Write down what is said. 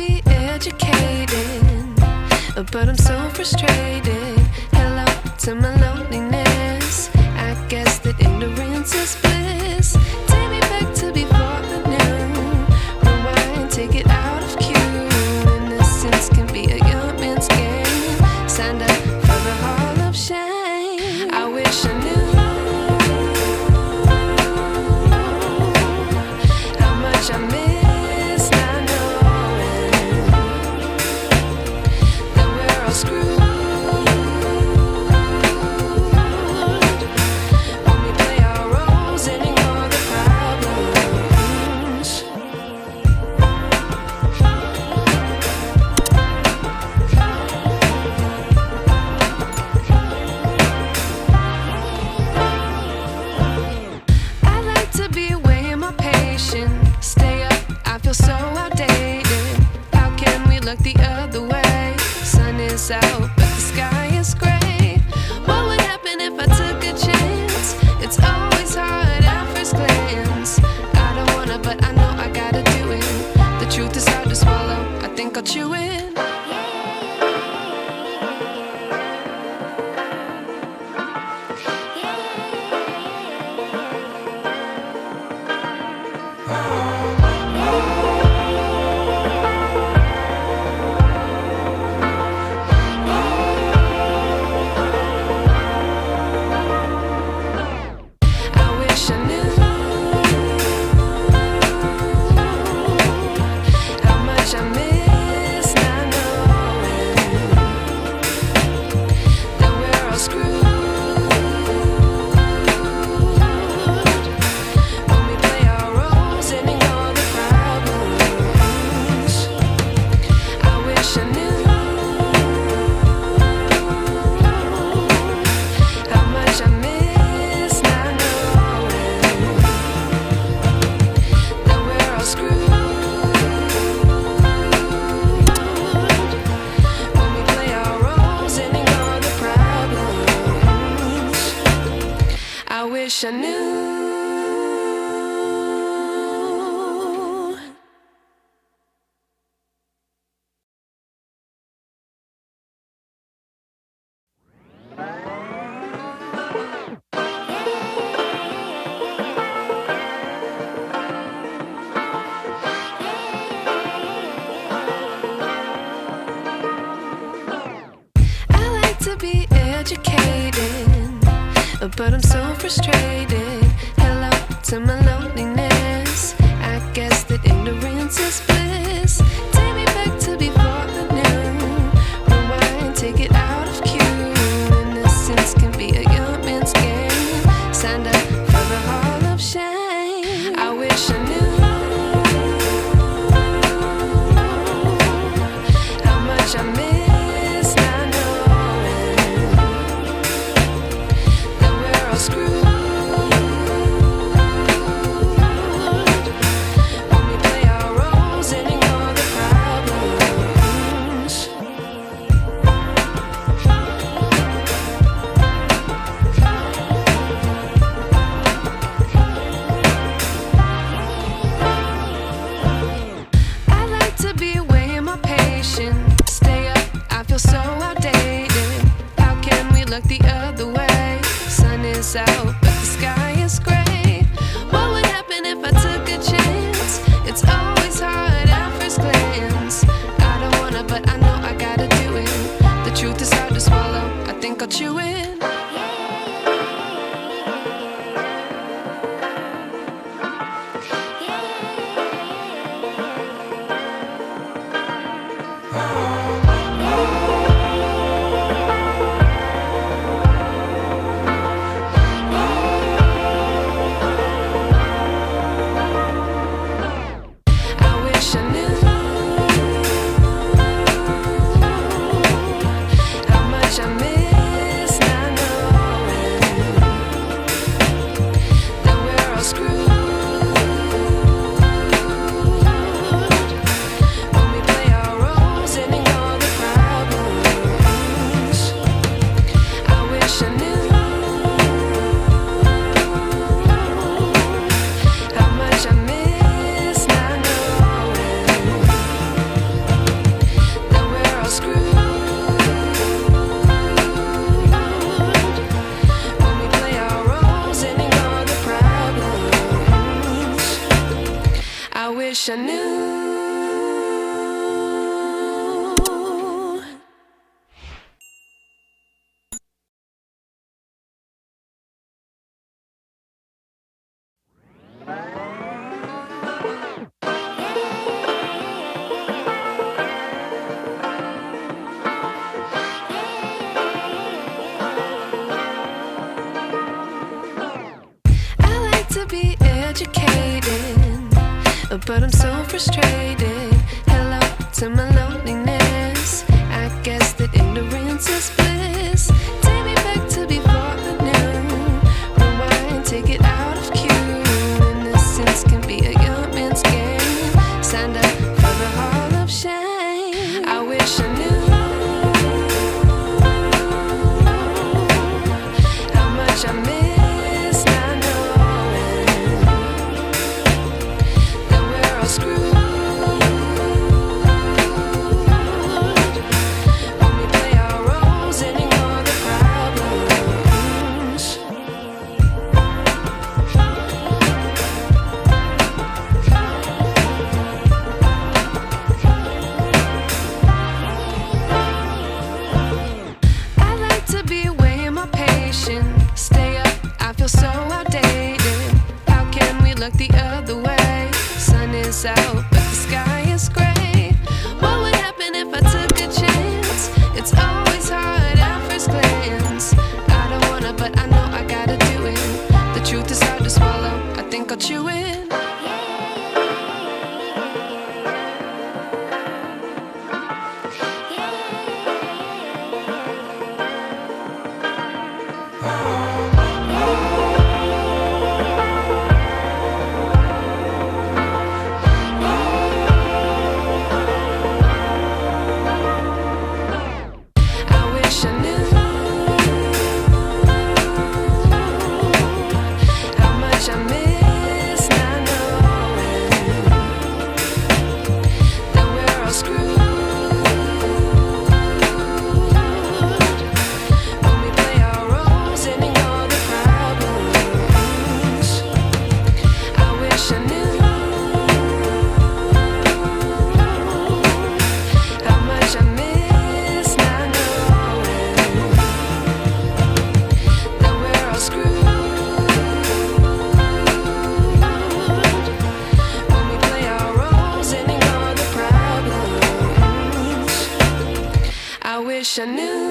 be educated, but I'm so frustrated. Hello to my loneliness. I guess that ignorance is bliss. Take me back to before the new. Rewind, take it out of cue. Innocence can be a young man's game. Signed up for the hall of shame. I wish I knew how much I miss not knowing that we're all screwed. When we play our roles and ignore the problems. I like to be away in my patience. Stay up, I feel so outdated. How can we look the other way? Sun is out, but the sky is gray. What would happen if I took a chance? It's always hard at first glance. I don't wanna, but I know I gotta do it. The truth is hard to swallow, I think I'll chew it. I wish I knew how much I miss not knowing that we're all screwed. When we play our roles and ignore the problems. I wish I knew how much I miss not knowing that we're all screwed. When we play our roles and ignore the problems. I wish I knew. I like to be educated, but I'm so frustrated. Hello to my loneliness. I guess that ignorance is bliss. Take me back to before the new. Rewind, take it out of cue. Innocence can be a young man's game. Signed up for the hall of shame. I wish I knew how much I miss not knowing that we're all screwed. frustrated. Hello to my loneliness. I guess that ignorance is bliss. Take me back to before I knew. Rewind, take it out of cue. Innocence can be a young man's game. Signed up for the hall of shame. I wish I knew how much I miss not knowing that we're all screwed when we play our roles and ignore the problems. I like to be away in my patience. Stay up, I feel so outdated. How can we look the other way? Sun is out, but the sky is gray. What would happen if I took a chance? It's always hard at first glance. I don't wanna, but I know I gotta do it. The truth is hard to swallow, I think I'll chew it. I wish I knew how much I miss not knowing that we're all screwed when we play our roles and ignore the problems. I wish I knew how much I miss not knowing that we're all screwed when we play our roles and ignore the problems. I wish I knew